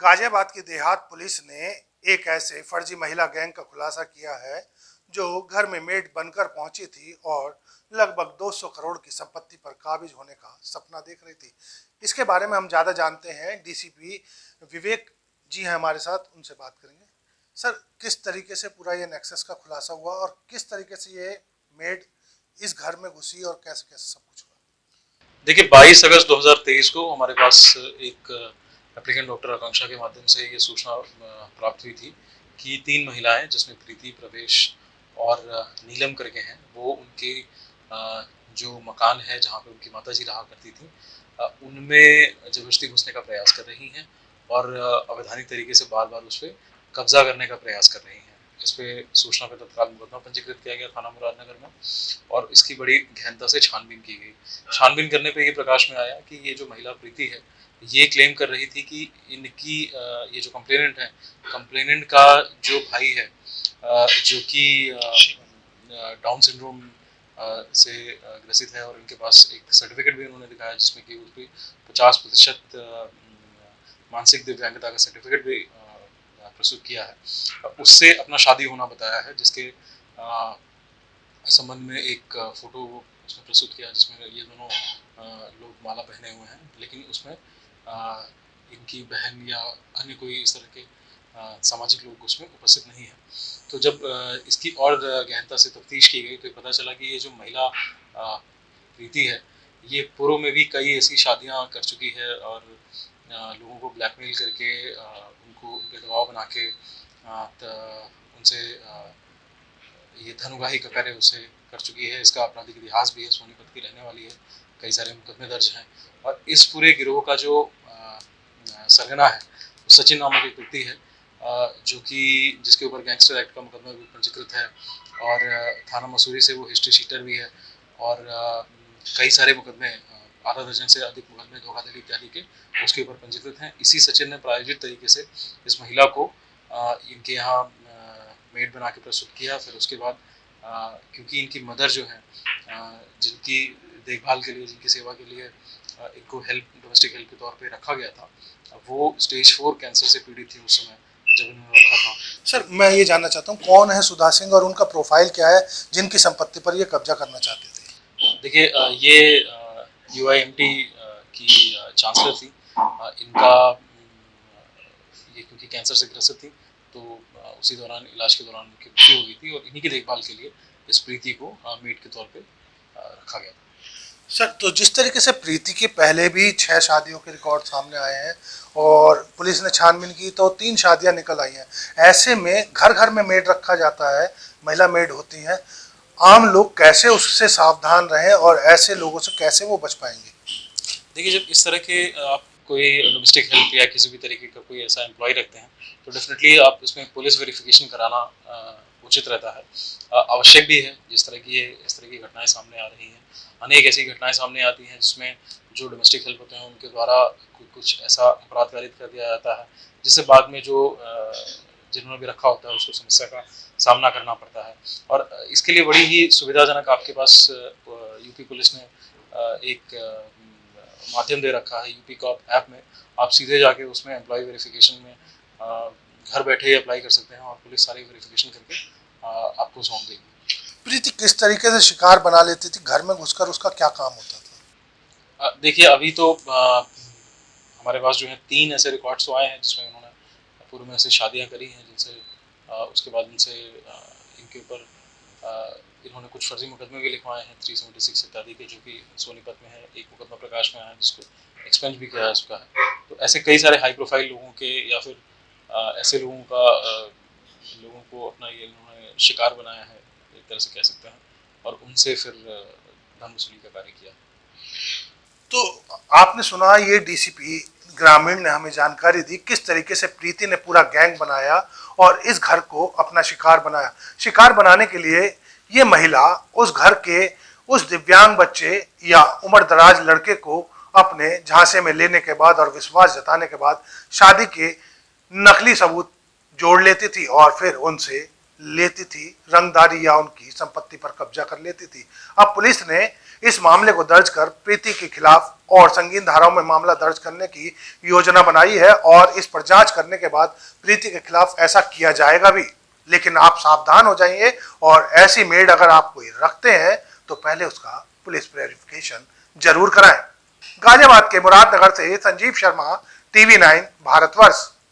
गाजियाबाद की देहात पुलिस ने एक ऐसे फर्जी महिला गैंग का खुलासा किया है जो घर में मेड बनकर पहुंची थी और लगभग 200 करोड़ की संपत्ति पर काबिज होने का सपना देख रही थी। इसके बारे में हम ज़्यादा जानते हैं, डीसीपी विवेक जी हैं हमारे साथ, उनसे बात करेंगे। सर, किस तरीके से पूरा ये नेक्सस का खुलासा हुआ और किस तरीके से ये मेड इस घर में घुसी और कैसे कैसे सब कुछ हुआ? देखिए 22 अगस्त 2023 को हमारे पास एक एप्लीकेंट डॉक्टर आकांक्षा के माध्यम से ये सूचना प्राप्त हुई थी कि 3 महिलाएं, जिसमें प्रीति, प्रवेश और नीलम करके हैं, वो उनके जो मकान है जहाँ पे उनकी माताजी रहा करती थी, उनमें जबरदस्ती घुसने का प्रयास कर रही हैं और अवैधानिक तरीके से बार बार उस पर कब्जा करने का प्रयास कर रही हैं। इस पे सूचना पे तत्काल मुकदमा पंजीकृत किया गया थाना मुरादनगर में और इसकी बड़ी गहनता से छानबीन की गई। छानबीन करने पे ये प्रकाश में आया कि ये जो महिला प्रीति है, ये क्लेम कर रही थी कि इनकी ये जो कंप्लेनेंट है, कंप्लेनेंट का जो भाई है, जो कि डाउन सिंड्रोम से ग्रसित है, और इनके पास एक सर्टिफिकेट भी उन्होंने दिखाया जिसमें कि उस पर 50% मानसिक दिव्यांगता का सर्टिफिकेट भी प्रस्तुत किया है। उससे अपना शादी होना बताया है, जिसके संबंध में एक फोटो उसने प्रस्तुत किया जिसमें ये दोनों लोग माला पहने हुए हैं, लेकिन उसमें इनकी बहन या अन्य कोई इस तरह के सामाजिक लोग उसमें उपस्थित नहीं है। तो जब इसकी और गहनता से तफ्तीश की गई तो पता चला कि ये जो महिला प्रीति है, ये पूर्व में भी कई ऐसी शादियां कर चुकी है और लोगों को ब्लैकमेल करके उनको उनके दबाव बना के उनसे ये धनुगाही का कार्य उसे कर चुकी है। इसका आपराधिक इतिहास भी है, सोनीपत की रहने वाली है, कई सारे मुकदमे दर्ज हैं। और इस पूरे गिरोह का जो सरगना है सचिन नामक एक व्यक्ति है, जो कि जिसके ऊपर गैंगस्टर एक्ट का मुकदमा भी पंजीकृत है और थाना मसूरी से वो हिस्ट्री शीटर भी है और कई सारे मुकदमे, आधा दर्जन से अधिक मुकदमे धोखाधड़ी इत्यादि के उसके ऊपर पंजीकृत हैं। इसी सचिन ने प्रायोजित तरीके से इस महिला को इनके यहाँ मेड बना के प्रस्तुत किया। फिर उसके बाद क्योंकि इनकी मदर जो है, जिनकी देखभाल के लिए, जिनकी सेवा के लिए इनको डोमेस्टिक हेल्प के तौर पे रखा गया था, वो स्टेज 4 कैंसर से पीड़ित थी उस समय जब इन्होंने रखा था। सर, मैं ये जानना चाहता हूँ कौन है सुधा सिंह और उनका प्रोफाइल क्या है जिनकी संपत्ति पर ये कब्जा करना चाहते थे? देखिए, ये UIMT की चांसलर थी। इनका ये क्योंकि कैंसर से ग्रसित थी तो उसी दौरान इलाज के दौरान उनकी मृत्यु हो गई थी और इन्हीं की देखभाल के लिए इस प्रीति को मेड के तौर पे रखा गया था। सर, तो जिस तरीके से प्रीति के पहले भी 6 शादियों के रिकॉर्ड सामने आए हैं और पुलिस ने छानबीन की तो 3 शादियां निकल आई हैं, ऐसे में घर घर में मेड रखा जाता है, महिला मेड होती हैं, आम लोग कैसे उससे सावधान रहें और ऐसे लोगों से कैसे वो बच पाएंगे? देखिए, जब इस तरह के आप कोई डोमेस्टिक हेल्प या किसी भी तरीके का कोई ऐसा एम्प्लॉय रखते हैं तो डेफिनेटली आप उसमें पुलिस वेरिफिकेशन कराना उचित रहता है, आवश्यक भी है। इस तरह की घटनाएं सामने आ रही हैं, अनेक ऐसी घटनाएं सामने आती हैं जिसमें जो डोमेस्टिक हेल्प होते हैं उनके द्वारा कुछ ऐसा अपराध कारित कर दिया जाता है जिससे बाद में जो जिन्होंने भी रखा होता है उसको समस्या का सामना करना पड़ता है। और इसके लिए बड़ी ही सुविधाजनक आपके पास यूपी पुलिस ने एक माध्यम दे रखा है। यूपी कॉप ऐप में आप सीधे जाके उसमें एम्प्लॉय वेरिफिकेशन में घर बैठे ही अप्लाई कर सकते हैं और पुलिस सारी वेरिफिकेशन करके आपको सौंप देगी। प्रीति किस तरीके से शिकार बना लेती थी घर में घुसकर, उसका क्या काम होता था? देखिए, अभी तो हमारे पास जो है 3 ऐसे रिकॉर्ड्स तो आए हैं जिसमें उन्होंने पूर्व में ऐसे शादियां करी हैं जिनसे उसके बाद इनसे इनके ऊपर इन्होंने कुछ फर्जी मुकदमे भी लिखवाए हैं 376 इत्यादि के, जो कि सोनीपत में है। एक मुकदमा प्रकाश में आया जिसको एक्सपेंज भी किया जा चुका है। तो ऐसे कई सारे हाई प्रोफाइल लोगों के या फिर ऐसे लोगों का लोगों को अपना ये इन्होंने शिकार बनाया है, एक तरह से कह सकते हैं, और उनसे फिर धन वसूली का कार्य किया। तो आपने सुना, ये डीसीपी ग्रामीण ने हमें जानकारी दी किस तरीके से प्रीति ने पूरा गैंग बनाया और इस घर को अपना शिकार बनाया। शिकार बनाने के लिए ये महिला उस घर के उस दिव्यांग बच्चे या उम्र दराज लड़के को अपने झांसे में लेने के बाद और विश्वास जताने के बाद शादी के नकली सबूत जोड़ लेती थी और फिर उनसे लेती थी, रंगदारी या उनकी संपत्ति पर कब्जा कर लेती थी। अब पुलिस ने इस मामले को दर्ज कर प्रीति के खिलाफ और संगीन धाराओं में मामला दर्ज करने की योजना बनाई है और इस पर जांच करने के बाद प्रीति के खिलाफ ऐसा किया जाएगा भी। लेकिन आप सावधान हो जाइए और ऐसी मेड अगर आप कोई रखते हैं तो पहले उसका पुलिस वेरिफिकेशन जरूर कराएं। गाजियाबाद के मुरादनगर से संजीव शर्मा, TV9 भारतवर्ष।